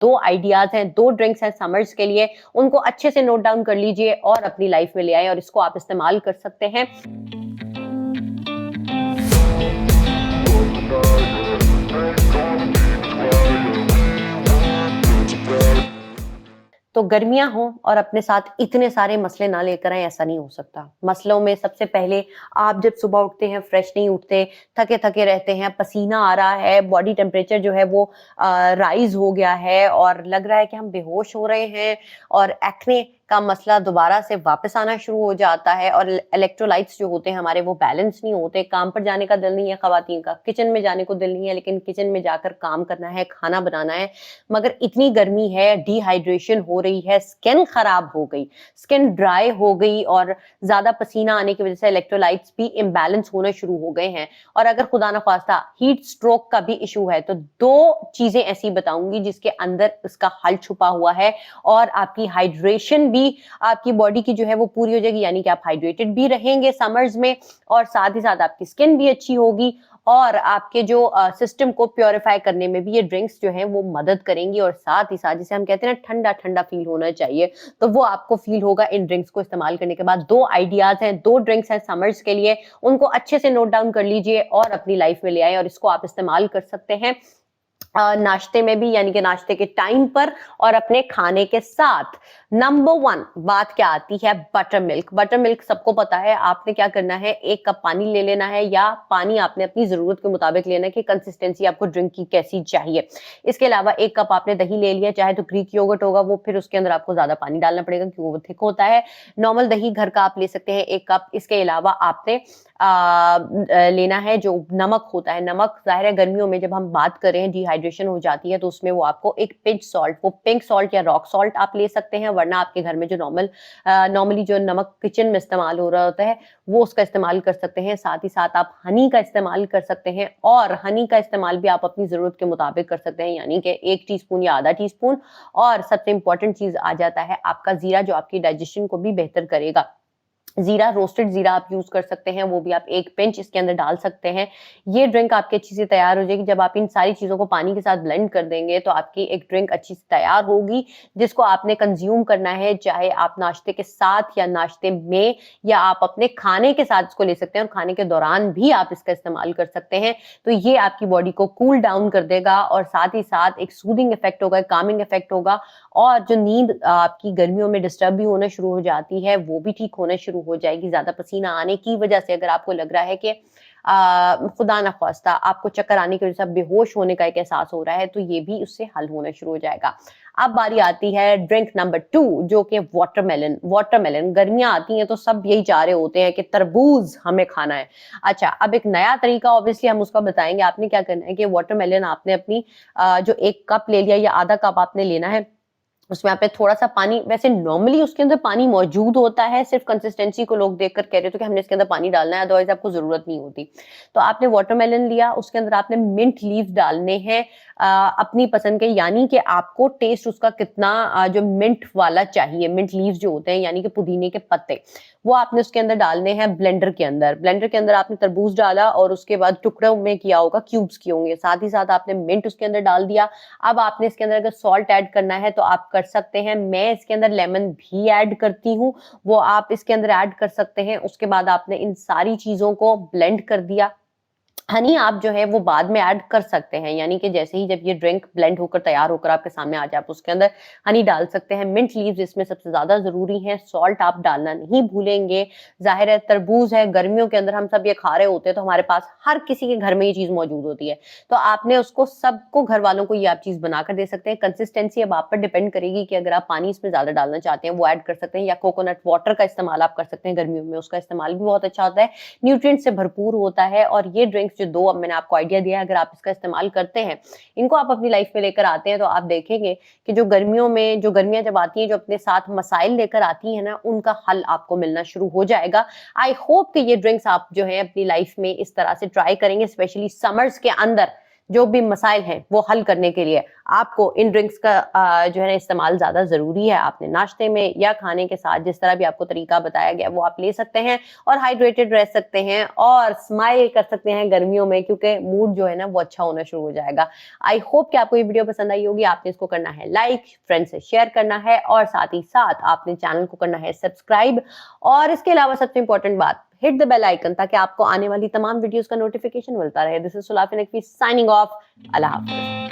दो आइडियाज हैं, दो ड्रिंक्स हैं समर्स के लिए, उनको अच्छे से नोट डाउन कर लीजिए और अपनी लाइफ में ले आए और इसको आप इस्तेमाल कर सकते हैं। तो गर्मियां हो और अपने साथ इतने सारे मसले ना लेकर आए, ऐसा नहीं हो सकता। मसलों में सबसे पहले आप जब सुबह उठते हैं फ्रेश नहीं उठते, थके थके रहते हैं, पसीना आ रहा है, बॉडी टेम्परेचर जो है वो राइज हो गया है और लग रहा है कि हम बेहोश हो रहे हैं और एक्ने का मसला दोबारा से वापस आना शुरू हो जाता है और इलेक्ट्रोलाइट्स जो होते हैं हमारे वो बैलेंस नहीं होते। काम पर जाने का दिल नहीं है खवातीन का, किचन में जाने को दिल नहीं है, लेकिन किचन में जाकर काम करना है, खाना बनाना है, मगर इतनी गर्मी है, डिहाइड्रेशन हो रही है, स्किन खराब हो गई, स्किन ड्राई हो गई और ज्यादा पसीना आने की वजह से इलेक्ट्रोलाइट्स भी इम्बैलेंस होना शुरू हो गए हैं। और अगर खुदा ना खास्ता हीट स्ट्रोक का भी इशू है तो दो चीजें ऐसी बताऊंगी जिसके अंदर इसका हल छुपा हुआ है और आपकी हाइड्रेशन भी आपकी बॉडी की जो है वो पूरी हो जाएगी, यानी कि आप हाइड्रेटेड भी रहेंगे समर्स में और साथ ही साथ आपकी स्किन भी अच्छी होगी और आपके जो सिस्टम को प्योरीफाई करने में भी ये ड्रिंक्स जो है वो मदद करेंगी और साथ ही साथ जिसे हम कहते हैं ना ठंडा ठंडा फील होना चाहिए, तो वो आपको फील होगा इन ड्रिंक्स को इस्तेमाल करने के बाद। दो आइडियाज हैं, दो ड्रिंक्स हैं समर्स के लिए, उनको अच्छे से नोट डाउन कर लीजिए और अपनी लाइफ में ले आए और इसको आप इस्तेमाल कर सकते हैं नाश्ते में भी, यानी कि नाश्ते के टाइम पर और अपने खाने के साथ। नंबर 1 बात क्या आती है, बटर मिल्क। बटर मिल्क सबको पता है, आपने क्या करना है, 1 कप पानी ले लेना है या पानी आपने अपनी जरूरत के मुताबिक लेना है कि कंसिस्टेंसी आपको ड्रिंक की कैसी चाहिए। इसके अलावा 1 कप आपने दही ले लिया, चाहे तो ग्रीक योगर्ट होगा वो, फिर उसके अंदर आपको ज्यादा पानी डालना पड़ेगा क्योंकि वो थिक होता है। नॉर्मल दही घर का आप ले सकते हैं 1 कप। इसके अलावा आपने लेना है जो नमक होता है। नमक जाहिर है गर्मियों में जब हम बात कर रहे हैं डिहाइड्रेशन हो जाती है तो उसमें वो आपको एक पिंच सॉल्ट, वो पिंक सॉल्ट या रॉक सॉल्ट आप ले सकते हैं, वरना आपके घर में जो नॉर्मली जो नमक किचन में इस्तेमाल हो रहा होता है वो उसका इस्तेमाल कर सकते हैं। साथ ही साथ आप हनी का इस्तेमाल कर सकते हैं और हनी का इस्तेमाल भी आप अपनी जरूरत के मुताबिक कर सकते हैं, यानी कि 1 टीस्पून या आधा टीस्पून। और सबसे इंपॉर्टेंट चीज आ जाता है आपका जीरा, जो आपकी डाइजेशन को भी बेहतर करेगा। जीरा, रोस्टेड जीरा आप यूज कर सकते हैं, वो भी आप 1 पिंच इसके अंदर डाल सकते हैं। ये ड्रिंक आपकी अच्छी से तैयार हो जाएगी। जब आप इन सारी चीजों को पानी के साथ ब्लेंड कर देंगे तो आपकी एक ड्रिंक अच्छी से तैयार होगी जिसको आपने कंज्यूम करना है, चाहे आप नाश्ते के साथ या नाश्ते में या आप अपने खाने के साथ इसको ले सकते हैं और खाने के दौरान भी आप इसका इस्तेमाल कर सकते हैं। तो ये आपकी बॉडी को कूल डाउन कर देगा और साथ ही साथ एक सूदिंग इफेक्ट होगा, कामिंग इफेक्ट होगा और जो नींद आपकी गर्मियों में डिस्टर्ब भी होना शुरू हो जाती है वो भी ठीक होना शुरू हो जाएगी। ज्यादा पसीना आने की वजह से अगर आपको लग रहा है कि खुदा ना ख्वास्ता आपको चक्कर आने की वजह से बेहोश होने का एक एहसास हो रहा है तो ये भी उससे हल होना शुरू हो जाएगा। अब बारी आती है ड्रिंक नंबर 2 जो कि वाटरमेलन। वाटरमेलन, गर्मियां आती हैं तो सब यही चाह रहे होते हैं कि तरबूज हमें खाना है। अच्छा, अब एक नया तरीका ऑब्वियसली हम उसका बताएंगे। आपने क्या करना है कि वाटरमेलन आपने अपनी जो 1 कप ले लिया या आधा कप आपने लेना है, उसमें आपने थोड़ा सा पानी, वैसे नॉर्मली उसके अंदर पानी मौजूद होता है, सिर्फ कंसिस्टेंसी को लोग देखकर कह रहे थे कि हमने इसके अंदर पानी डालना है, अदरवाइज आपको जरूरत नहीं होती। तो आपने वाटरमेलन लिया, उसके अंदर आपने मिंट लीव्स डालने हैं अपनी पसंद के, यानी कि आपको टेस्ट उसका कितना जो मिंट वाला चाहिए, मिंट लीव्स जो होते हैं यानी कि पुदीने के पत्ते, वो आपने उसके अंदर डालने हैं ब्लेंडर के अंदर। ब्लेंडर के अंदर आपने तरबूज डाला और उसके बाद टुकड़ों में किया होगा, क्यूब्स किए होंगे, साथ ही साथ आपने मिंट उसके अंदर डाल दिया। अब आपने इसके अंदर अगर सॉल्ट ऐड करना है तो आप कर सकते हैं, मैं इसके अंदर लेमन भी ऐड करती हूँ, वो आप इसके अंदर ऐड कर सकते हैं। उसके बाद आपने इन सारी चीजों को ब्लेंड कर दिया। हनी आप जो है वो बाद में ऐड कर सकते हैं, यानी कि जैसे ही जब ये ड्रिंक ब्लेंड होकर तैयार होकर आपके सामने आ जाए आप उसके अंदर हनी डाल सकते हैं। मिंट लीव्स इसमें सबसे ज्यादा जरूरी है, सॉल्ट आप डालना नहीं भूलेंगे। जाहिर है तरबूज है, गर्मियों के अंदर हम सब ये खा रहे होते हैं तो हमारे पास हर किसी के घर में ये चीज मौजूद होती है, तो आपने उसको सबको, घर वालों को ये आप चीज बनाकर दे सकते हैं। कंसिस्टेंसी अब आप पर डिपेंड करेगी कि अगर आप पानी इसमें ज्यादा डालना चाहते हैं वो ऐड कर सकते हैं, या कोकोनट वाटर का इस्तेमाल आप कर सकते हैं, गर्मियों में उसका इस्तेमाल भी बहुत अच्छा होता है, न्यूट्रिएंट से भरपूर होता है। और ये ड्रिंक्स जो दो अब मैंने आपको आइडिया दिया है, अगर आप इसका इस्तेमाल करते हैं, इनको आप अपनी लाइफ में लेकर आते हैं तो आप देखेंगे कि जो गर्मियों में, जो गर्मियां जब आती हैं, जो अपने साथ मसाइल लेकर आती हैं ना, उनका हल आपको मिलना शुरू हो जाएगा। आई होप कि ये ड्रिंक्स आप जो है अपनी लाइफ में इस तरह से ट्राई करेंगे, स्पेशली समर्स के अंदर जो भी मसाइल हैं वो हल करने के लिए आपको इन ड्रिंक्स का जो है ना इस्तेमाल ज़्यादा ज़रूरी है। आपने नाश्ते में या खाने के साथ जिस तरह भी आपको तरीका बताया गया वो आप ले सकते हैं और हाइड्रेटेड रह सकते हैं और स्माइल कर सकते हैं गर्मियों में, क्योंकि मूड जो है ना वो अच्छा होना शुरू हो जाएगा। आई होप कि आपको ये वीडियो पसंद आई होगी। आपने इसको करना है लाइक, फ्रेंड से शेयर करना है और साथ ही साथ आपने चैनल को करना है सब्सक्राइब। और इसके अलावा सबसे इंपॉर्टेंट बात, हिट द बेल आइकन ताकि आपको आने वाली तमाम वीडियोस का नोटिफिकेशन मिलता रहे। This is Sulafi Naqvi signing off. अल्लाह हाफिज।